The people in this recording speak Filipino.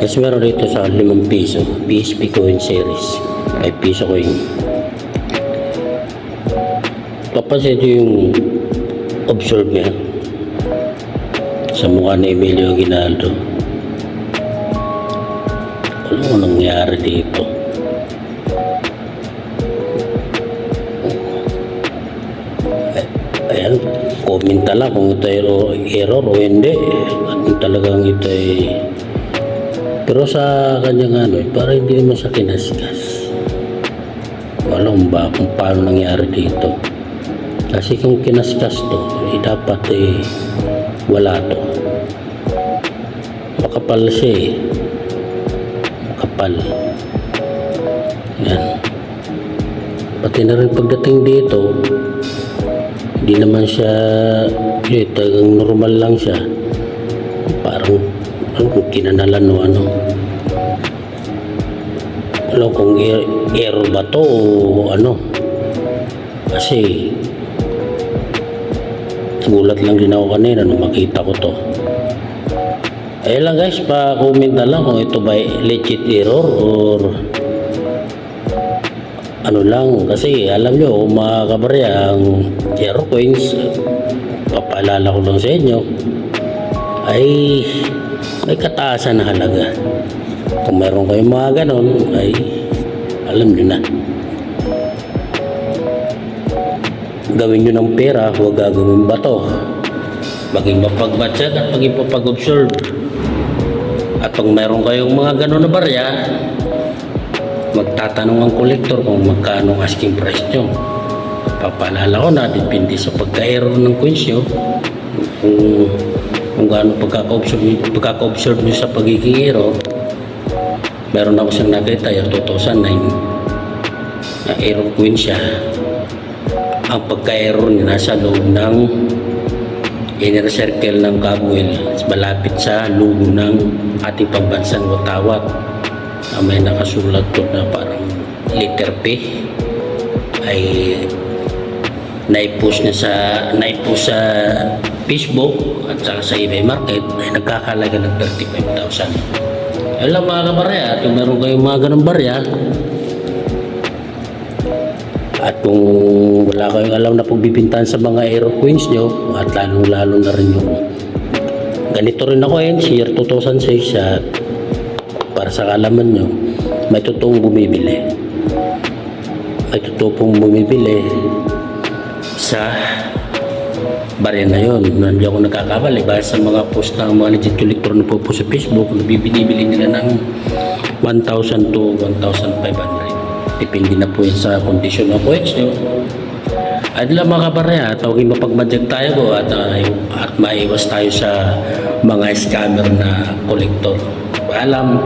Tapos meron dito sa 5 piso, PSP coin series, 5 piso coin. Tapos ito yung observe niya sa mukha ni Emilio Aguinaldo. Ano nangyari dito? Ayan, comment lang kung ito ay error o hindi. At talagang ito ay... Pero sa kanyang para hindi naman sa kinaskas. Walang ba kung paano nangyari dito. Kasi kung kinaskas to, dapat wala to. Makapal siya makapal. Yan. Pati na rin pagdating dito, hindi naman siya talagang normal lang siya. Parang kinanalan o ano. Alam kung error ba to o ano. Kasi gulat lang din ako kanina nung makita ko to. Ayun lang guys, pa-comment na lang kung ito ba legit error or ano lang. Kasi alam nyo mga kabarya, ang error coins, papaalala ko lang sa inyo, ay may kataasan na halaga. Kung meron kayong mga ganon, ay alam nyo na. Gawin nyo ng pera, huwag gagawin bato. Maging mapag-budget at maging mapag-observe. At kung meron kayong mga ganon na barya, magtatanong ang kolektor kung magkano ang asking price nyo. Papaalala ko na, depende sa pagka-error ng coins nyo, kung gaano pagkaka-observe nyo sa pagiging error. Meron ako siyang nakita yung 2009 na error coin siya. Ang pagka-error niya nasa loob ng inner circle ng cogwheel, malapit sa logo ng ating pambansang watawat. May nakasulat doon na parang letter P ay naipost sa Facebook at saka sa eBay market ay nagkakalaga ng 35,000. Alam mga kabarya, at kung meron kayong mga ganong barya at kung wala kayong alam na pagbibintahan sa mga error coins nyo, at lalong-lalo na rin yung ganito rin ako year 2006, at para sa kalaman nyo, may totoong bumibili. May totoo pong bumibili sa barya na yun. Hindi ako nagkakamali bahal sa mga post ng mga legit collector na po sa Facebook na binibili nila ng 1,000 to 1,500. Depende na po yun sa kondisyon ng coins nyo. At lang mga kabarya, tawagin mapagmadyag tayo at maiwas tayo sa mga scammer na collector. Paalam.